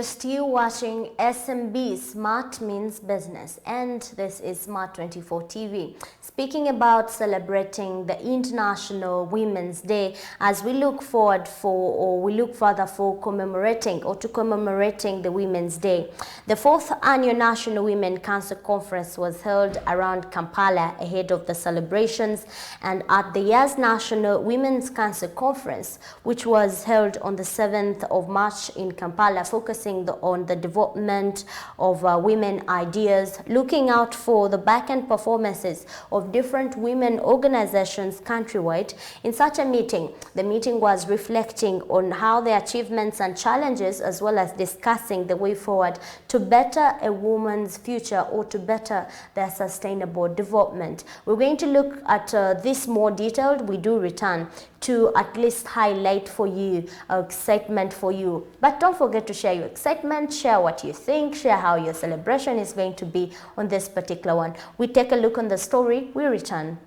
You're still watching SMB Smart Means Business, and this is Smart 24 TV. Speaking about celebrating the International Women's Day, as we look forward for, or we look further for commemorating the Women's Day. The 4th Annual National Women Council Conference was held around Kampala ahead of the celebrations, and at the year's National Women's Council Conference, which was held on the 7th of March in Kampala, focusing on the development of women ideas, looking out for the back-end performances of different women organizations countrywide. In such a meeting, the meeting was reflecting on how the achievements and challenges, as well as discussing the way forward to better a woman's future or to better their sustainable development. We're going to look at this more detailed. We do return to at least highlight for you, excitement for you. But don't forget to share your excitement, share what you think, share how your celebration is going to be on this particular one. We take a look on the story, we return.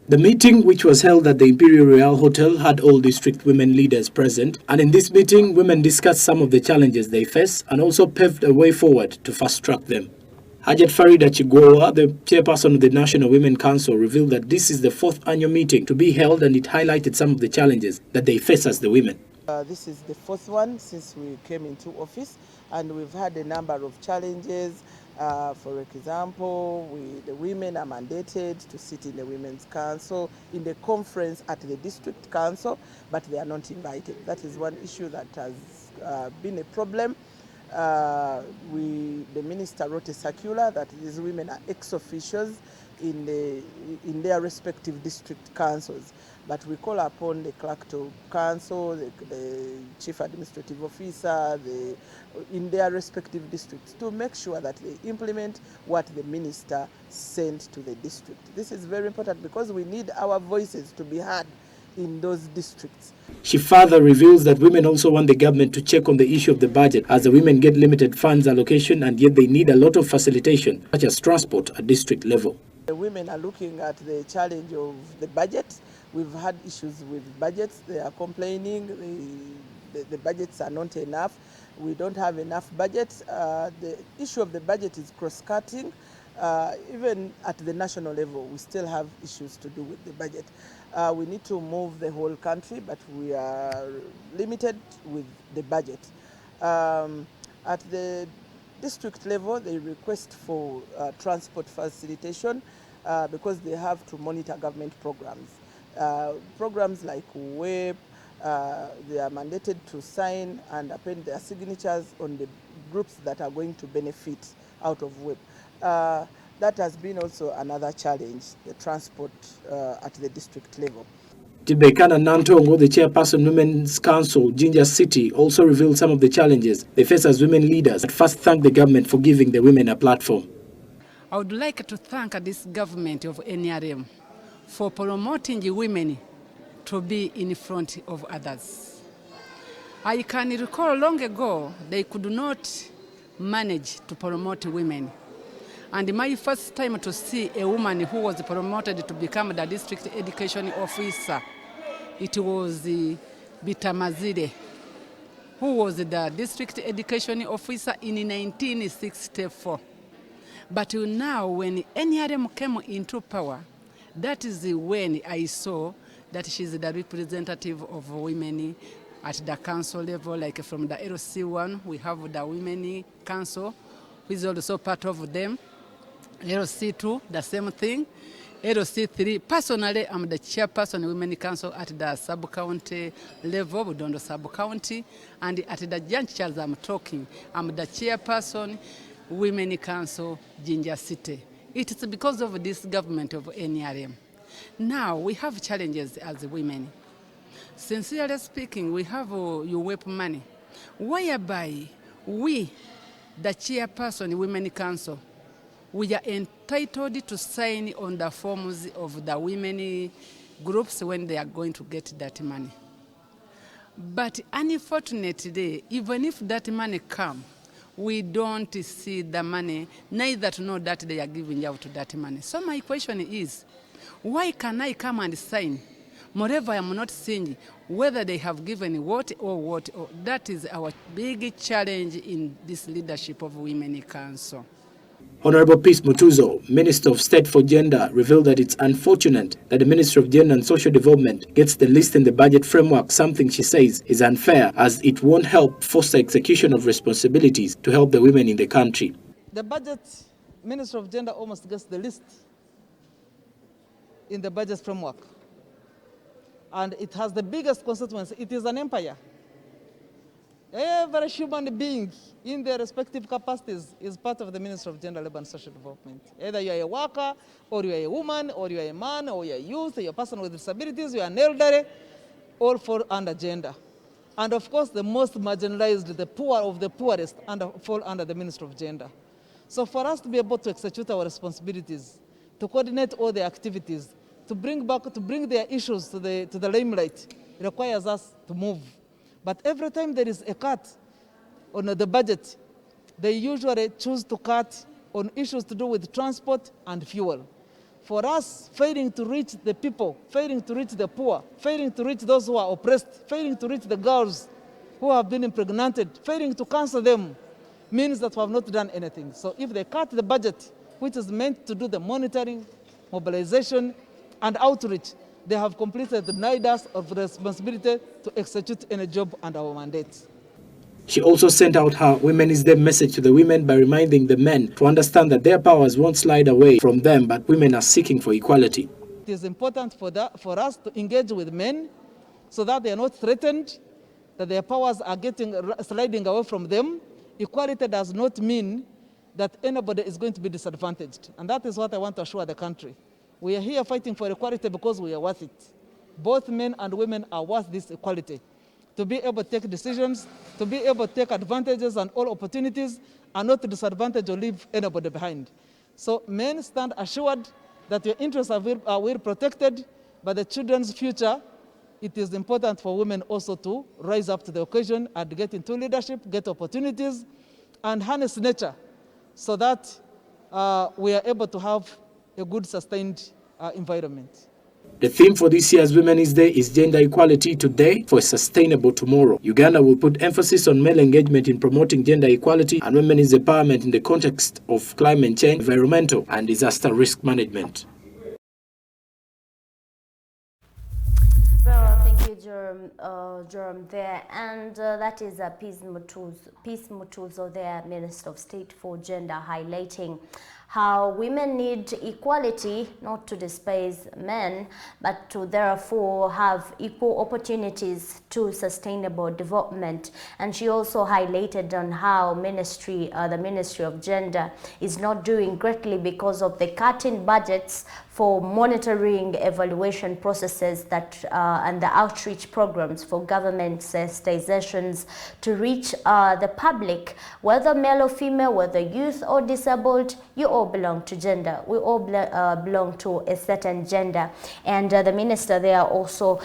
The meeting, which was held at the Imperial Royal Hotel, had all district women leaders present, and in this meeting, women discussed some of the challenges they face and also paved a way forward to fast-track them. Hajat Farida Chigwawa, the chairperson of the National Women Council, revealed that this is the 4th annual meeting to be held, and it highlighted some of the challenges that they face as the women. This is the 4th one since we came into office, and we've had a number of challenges. For example, the women are mandated to sit in the Women's Council, in the conference at the district council, but they are not invited. That is one issue that has been a problem. The minister wrote a circular that these women are ex-officials in their respective district councils, but we call upon the clerk to council, the chief administrative officer, in their respective districts, to make sure that they implement what the minister sent to the district. This is very important because we need our voices to be heard in those districts. She further reveals that women also want the government to check on the issue of the budget, as the women get limited funds allocation and yet they need a lot of facilitation, such as transport at district level. The women are looking at the challenge of the budget. We've had issues with budgets. They are complaining the budgets are not enough. We don't have enough budgets. The issue of the budget is cross-cutting. Even at the national level, we still have issues to do with the budget. We need to move the whole country, but we are limited with the budget. At the district level, they request for transport facilitation because they have to monitor government programs. Programs like WEP, they are mandated to sign and append their signatures on the groups that are going to benefit out of WEP. That has been also another challenge, the transport at the district level. Tibekana Nantongo, the chairperson of Women's Council, Jinja City, also revealed some of the challenges they face as women leaders. At first, thank the government for giving the women a platform. I would like to thank this government of NRM for promoting the women to be in front of others. I can recall long ago they could not manage to promote women. And my first time to see a woman who was promoted to become the district education officer, it was Bitamazire, who was the district education officer in 1964. But now when NRM came into power, that is when I saw that she's the representative of women at the council level, like from the LC1, we have the Women Council, who is also part of them. LC2, the same thing. LC3, personally, I'm the chairperson of Women Council at the sub-county level, Budondo sub-county, and at the junctures I'm talking, I'm the chairperson, Women Council, Jinja City. It is because of this government of NRM. Now, we have challenges as women. Sincerely speaking, we have UWEP money, whereby we, the chairperson, Women Council, we are entitled to sign on the forms of the women groups when they are going to get that money. But unfortunately, even if that money comes, we don't see the money, neither to know that they are giving out that money. So my question is, why can I come and sign, Moreover, I am not seeing whether they have given what. That is our big challenge in this leadership of Women in Council. Honorable Peace Mutuzo, Minister of State for Gender, revealed that it's unfortunate that the Ministry of Gender and Social Development gets the list in the budget framework, something she says is unfair as it won't help foster execution of responsibilities to help the women in the country. The budget, Ministry of Gender almost gets the list in the budget framework. And it has the biggest consequence. It is an empire. Every human being in their respective capacities is part of the Ministry of Gender, Labour and Social Development. Either you are a worker, or you are a woman, or you are a man, or you are a youth, or you are a person with disabilities, you are an elderly, all fall under gender. And of course, the most marginalized, the poor of the poorest, fall under the Ministry of Gender. So for us to be able to execute our responsibilities, to coordinate all the activities, to bring their issues to the limelight, it requires us to move. But every time there is a cut on the budget, they usually choose to cut on issues to do with transport and fuel. For us, failing to reach the people, failing to reach the poor, failing to reach those who are oppressed, failing to reach the girls who have been impregnated, failing to counsel them, means that we have not done anything. So if they cut the budget, which is meant to do the monitoring, mobilization, and outreach, they have completely denied us of the responsibility to execute any job under our mandate. She also sent out her Women's Day message to the women by reminding the men to understand that their powers won't slide away from them, but women are seeking for equality. It is important for us to engage with men so that they are not threatened, that their powers are sliding away from them. Equality does not mean that anybody is going to be disadvantaged. And that is what I want to assure the country. We are here fighting for equality because we are worth it. Both men and women are worth this equality. To be able to take decisions, to be able to take advantages and all opportunities, and not to disadvantage or leave anybody behind. So men, stand assured that your interests are well protected, but the children's future, it is important for women also to rise up to the occasion and get into leadership, get opportunities, and harness nature so that we are able to have a good, sustained environment. The theme for this year's Women's Day is Gender Equality Today for a Sustainable Tomorrow. Uganda will put emphasis on male engagement in promoting gender equality and women's empowerment in the context of climate change, environmental and disaster risk management. Well, thank you, Jerome there. And that is Peace Mutuzo there, Minister of State for Gender, highlighting how women need equality, not to despise men, but to therefore have equal opportunities to sustainable development. And she also highlighted on how the Ministry of Gender is not doing greatly because of the cutting budgets for monitoring evaluation processes that and the outreach programs for government sensitizations to reach the public, whether male or female, whether youth or disabled. You all belong to gender. We all belong to a certain gender. And the minister there also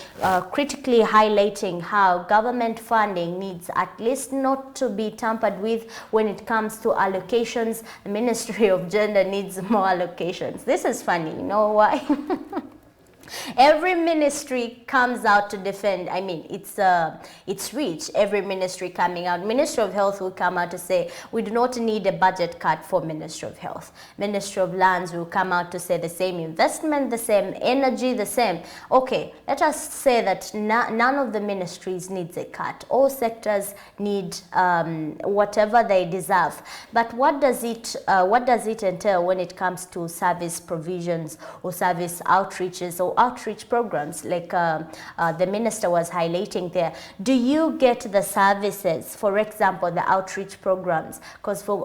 critically highlighting how government funding needs at least not to be tampered with when it comes to allocations. The Ministry of Gender needs more allocations. This is funny, you know why? Every ministry comes out to defend. I mean, it's rich. Every ministry coming out. Ministry of Health will come out to say we do not need a budget cut for Ministry of Health. Ministry of Lands will come out to say the same investment, the same energy, the same. Okay, let us say that none of the ministries needs a cut. All sectors need whatever they deserve. But what does it entail when it comes to service provisions or service outreaches or outreach programs like the minister was highlighting there? Do you get the services, for example, the outreach programs? Because for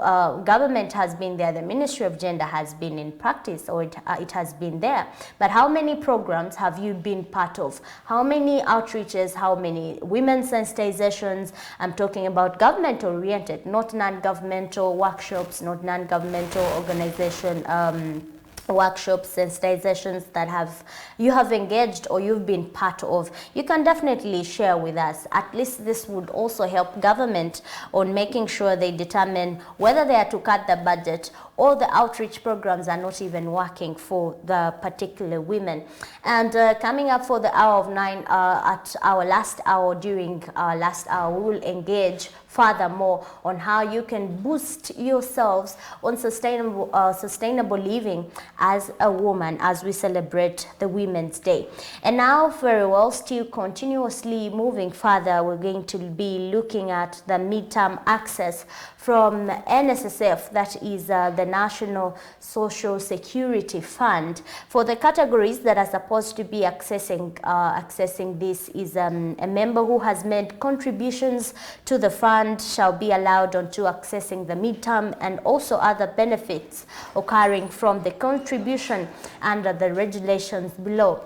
government has been there, the Ministry of Gender has been in practice, or it has been there. But how many programs have you been part of? How many outreaches, how many women sensitizations? I'm talking about government-oriented, not non-governmental workshops, not non-governmental organization workshops, sensitizations that you have engaged or you've been part of. You can definitely share with us. At least this would also help government on making sure they determine whether they are to cut the budget all the outreach programs are not even working for the particular women. And coming up for the hour of 9, at our last hour, during our last hour, we will engage furthermore on how you can boost yourselves on sustainable living as a woman as we celebrate the Women's Day. And now, very well, still continuously moving further, we're going to be looking at the midterm access from NSSF, that is the National Social Security Fund. For the categories that are supposed to be accessing this is a member who has made contributions to the fund shall be allowed onto accessing the midterm, and also other benefits occurring from the contribution under the regulations below.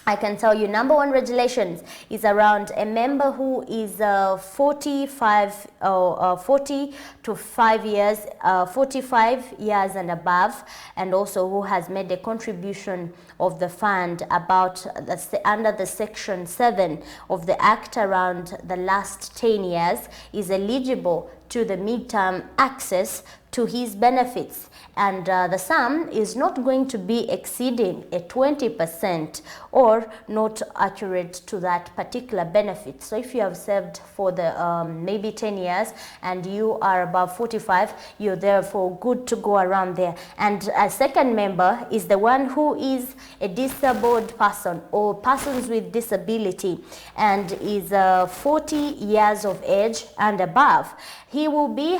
I can tell you, number one regulations is around a member who is 40 to 45 years and above, and also who has made a contribution of the fund about under the section 7 of the Act around the last 10 years, is eligible to the midterm access to his benefits, and the sum is not going to be exceeding a 20% or not accurate to that particular benefit. So if you have served for the maybe 10 years and you are above 45, you're therefore good to go around there. And a second member is the one who is a disabled person or persons with disability and is 40 years of age and above. He will be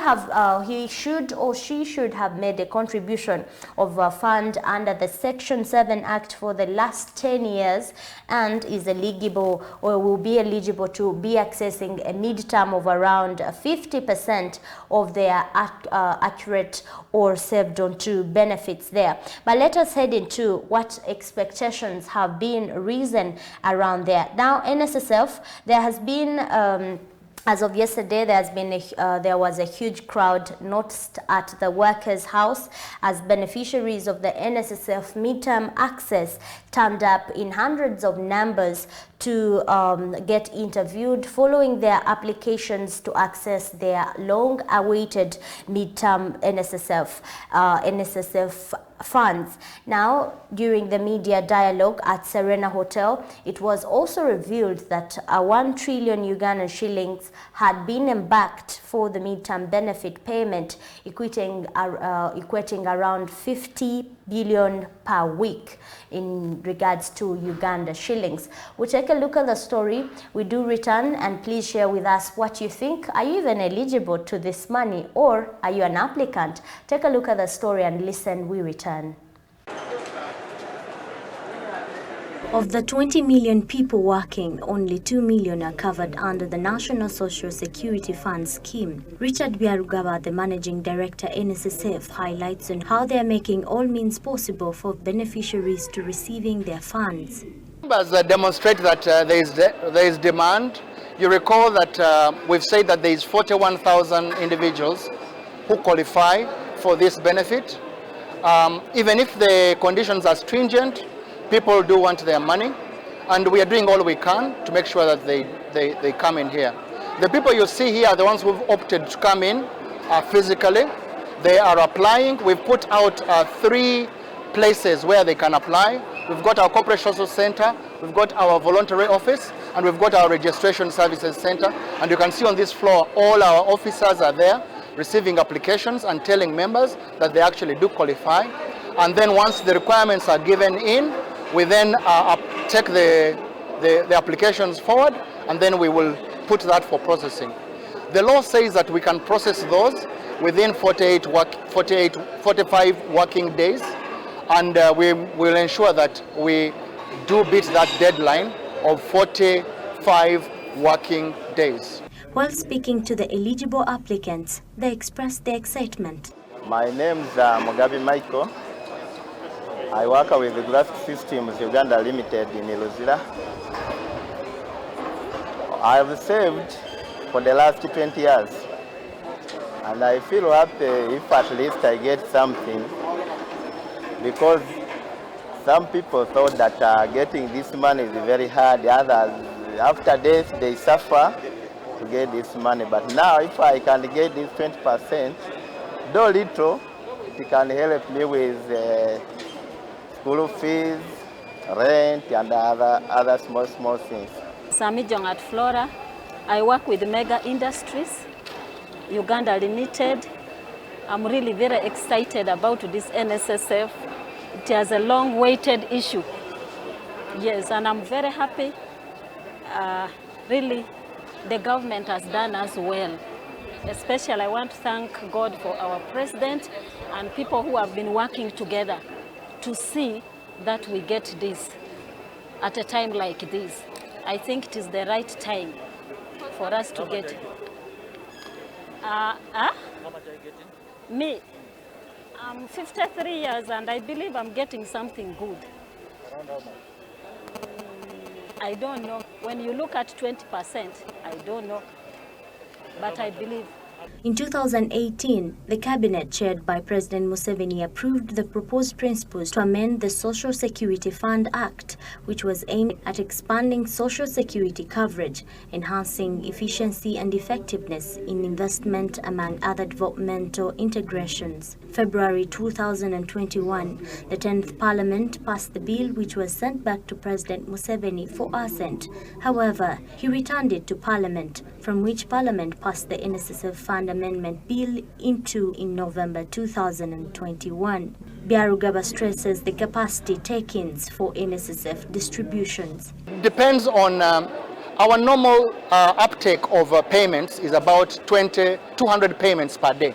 he should or she should have made a contribution of a fund under the Section 7 Act for the last 10 years and is eligible or will be eligible to be accessing a midterm of around 50% of their accurate or saved onto benefits there. But let us head into what expectations have been risen around there. Now, NSSF, there has been as of yesterday, there was a huge crowd noticed at the Workers' House as beneficiaries of the NSSF midterm access turned up in hundreds of numbers to get interviewed following their applications to access their long-awaited midterm NSSF funds. Now, during the media dialogue at Serena Hotel, it was also revealed that 1 trillion Ugandan shillings had been embarked for the midterm benefit payment, equating around 50 billion per week in regards to Uganda shillings. We'll take a look at the story. We do return, and please share with us what you think. Are you even eligible to this money, or are you an applicant? Take a look at the story and listen. We return. Of the 20 million people working, only 2 million are covered under the National Social Security Fund scheme. Richard Byarugaba, the Managing Director, NSSF, highlights on how they are making all means possible for beneficiaries to receiving their funds. Numbers demonstrate that there is demand. You recall that we've said that there is 41,000 individuals who qualify for this benefit. Even if the conditions are stringent, people do want their money, and we are doing all we can to make sure that they come in here. The people you see here are the ones who've opted to come in physically. They are applying. We've put out 3 places where they can apply. We've got our corporate social center, we've got our voluntary office, and we've got our registration services center. And you can see on this floor, all our officers are there receiving applications and telling members that they actually do qualify. And then once the requirements are given in, we then take the applications forward, and then we will put that for processing. The law says that we can process those within 45 working days, and we will ensure that we do beat that deadline of 45 working days. While speaking to the eligible applicants, they expressed their excitement. My name is Mugabe Michael. I work with the Graphic Systems Uganda Limited in Iluzira. I have saved for the last 20 years, and I feel happy if at least I get something, because some people thought that getting this money is very hard. Others, after death, they suffer to get this money. But now, if I can get this 20%, though little, it can help me with school fees, rent, and other small things. Sami Jong at Flora. I work with Mega Industries, Uganda Limited. I'm really very excited about this NSSF. It has a long-awaited issue. Yes, and I'm very happy. Really, the government has done us well. Especially, I want to thank God for our president and people who have been working together to see that we get this at a time like this. I think it is the right time for us to get it. How much are you getting? Me, I'm 53 years and I believe I'm getting something good. Around how much? I don't know. When you look at 20%, I don't know. But I believe. In 2018, the cabinet chaired by President Museveni approved the proposed principles to amend the Social Security Fund Act, which was aimed at expanding social security coverage, enhancing efficiency and effectiveness in investment, among other developmental integrations. February 2021, the 10th Parliament passed the bill, which was sent back to President Museveni for assent. However, he returned it to Parliament, from which Parliament passed the NSSF Fund Amendment Bill in November 2021. Byarugaba stresses the capacity take-ins for NSSF distributions. Depends on our normal uptake of payments is about 200 payments per day.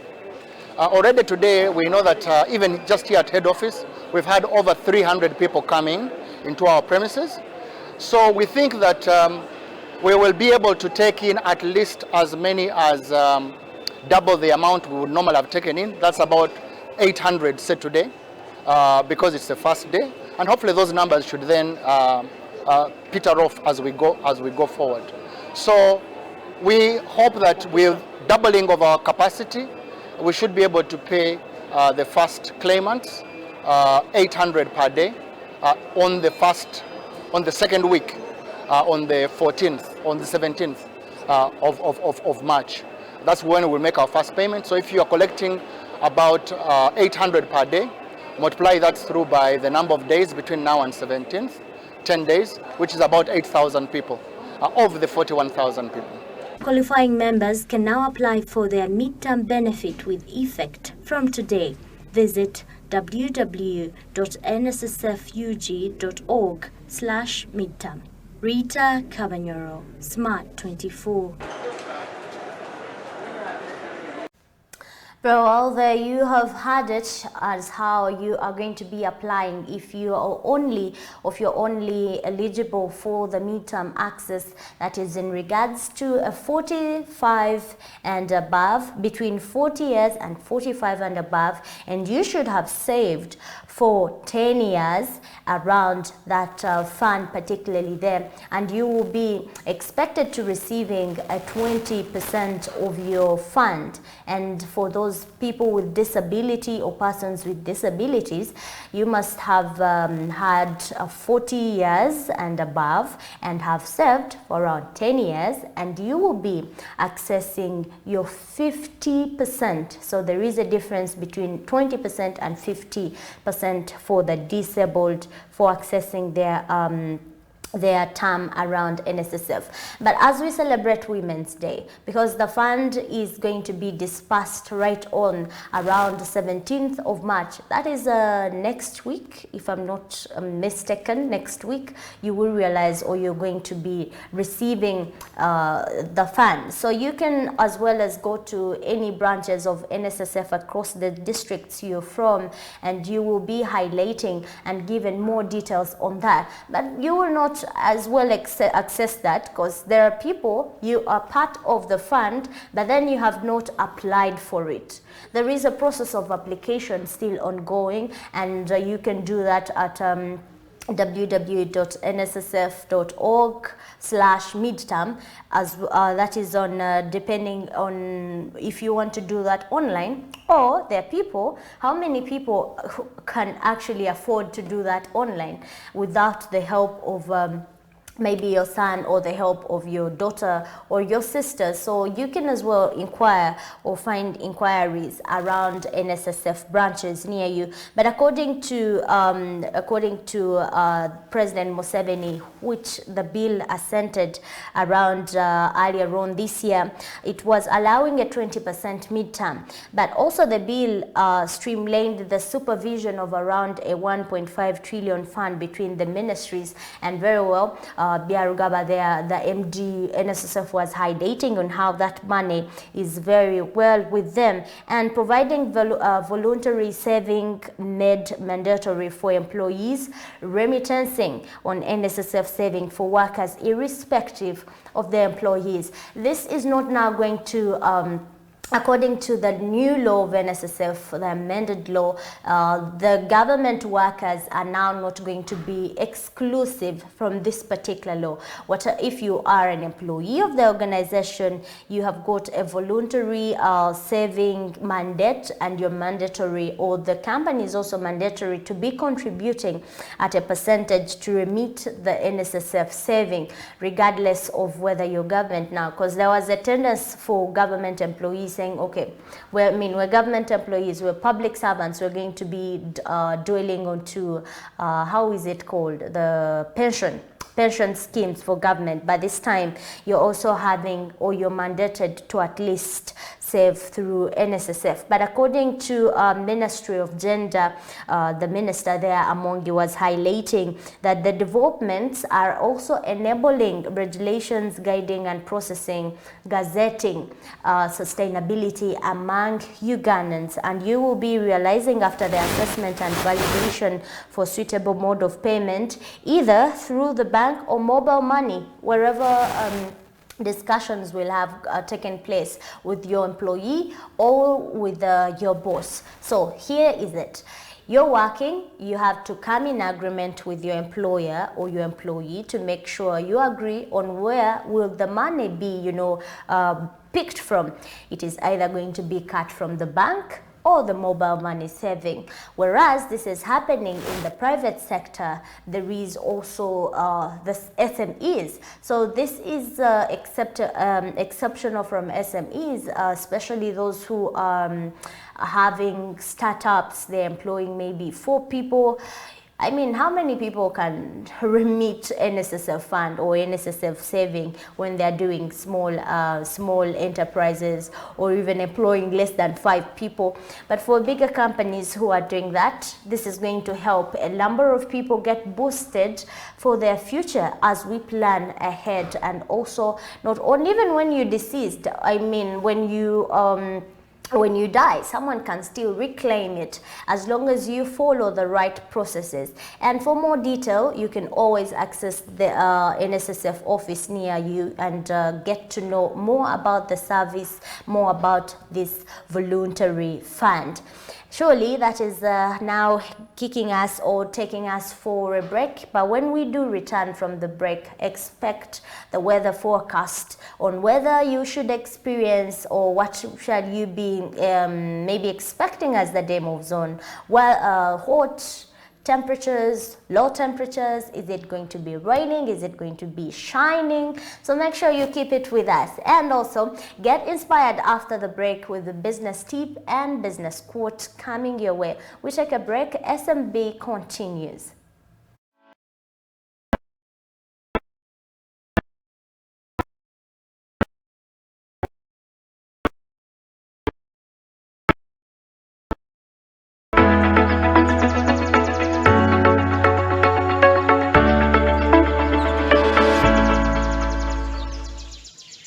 Already today, we know that even just here at head office, we've had over 300 people coming into our premises. So we think that we will be able to take in at least as many as double the amount we would normally have taken in. That's about 800 say today, because it's the first day, and hopefully those numbers should then peter off as we go forward. So we hope that with doubling of our capacity, we should be able to pay the first claimants 800 per day on the second week, on the 14th, on the 17th of March. That's when we'll make our first payment. So if you are collecting about 800 per day, multiply that through by the number of days between now and 17th, 10 days, which is about 8,000 people of the 41,000 people. Qualifying members can now apply for their midterm benefit with effect from today. Visit www.nssfug.org/midterm. Rita Cabanyoro, Smart 24. Well, there you have had it as how you are going to be applying if you're only eligible for the midterm access, that is in regards to a 45 and above, between 40 years and 45 and above, and you should have saved for 10 years around that fund, particularly there, and you will be expected to receiving a 20% of your fund. And for those people with disability or persons with disabilities, you must have had 40 years and above and have served for around 10 years, and you will be accessing your 50%. So there is a difference between 20% and 50% for the disabled for accessing their term around NSSF. But as we celebrate Women's Day, because the fund is going to be dispersed right on around the 17th of March, that is next week, if I'm not mistaken, next week, you will realize, or you're going to be receiving the fund. So you can as well as go to any branches of NSSF across the districts you're from, and you will be highlighting and given more details on that. But you will not as well access that, because there are people, you are part of the fund, but then you have not applied for it. There is a process of application still ongoing, and you can do that at www.nssf.org/midterm, as that is on depending on if you want to do that online, or there are people, how many people who can actually afford to do that online without the help of maybe your son or the help of your daughter or your sister. So you can as well inquire or find inquiries around NSSF branches near you. But according to President Museveni, which the bill assented around earlier on this year, it was allowing a 20% midterm. But also the bill streamlined the supervision of around a 1.5 trillion fund between the ministries, and very well, Biarugaba there, the MD NSSF was highlighting on how that money is very well with them, and providing voluntary saving made mandatory for employees, remittancing on NSSF saving for workers irrespective of their employees. This is not now going to according to the new law of NSSF, the amended law, the government workers are now not going to be exclusive from this particular law. What if you are an employee of the organization, you have got a voluntary saving mandate, and you're mandatory, or the company is also mandatory to be contributing at a percentage to remit the NSSF saving, regardless of whether you're government now. Because there was a tendency for government employees saying, okay, we're government employees, we're public servants, we're going to be dwelling onto, how is it called, the pension schemes for government. But this time you're also having, or you're mandated to at least save through NSSF. But according to Ministry of Gender, the minister there among you was highlighting that the developments are also enabling regulations guiding and processing, gazetting sustainability among Ugandans, and you will be realizing after the assessment and validation for suitable mode of payment, either through the bank or mobile money, wherever discussions will have taken place with your employee or with your boss. So here is it. You're working, you have to come in agreement with your employer or your employee to make sure you agree on where will the money be, picked from. It is either going to be cut from the bank or the mobile money saving. Whereas this is happening in the private sector, there is also the SMEs. So this is exceptional from SMEs, especially those who are having startups. They're employing maybe 4 people. I mean, how many people can remit NSSF fund or NSSF saving when they're doing small enterprises, or even employing less than 5 people? But for bigger companies who are doing that, this is going to help a number of people get boosted for their future as we plan ahead. And also, not only even when you're deceased, I mean, when you die, someone can still reclaim it as long as you follow the right processes. And for more detail, you can always access the NSSF office near you and get to know more about the service, more about this voluntary fund. Surely that is now kicking us or taking us for a break. But when we do return from the break, expect the weather forecast on whether you should experience, or what shall you be maybe expecting as the day moves on. Well, hot temperatures, low temperatures, is it going to be raining, is it going to be shining? So make sure you keep it with us, and also get inspired after the break with the business tip and business quote coming your way. We take a break, SMB continues.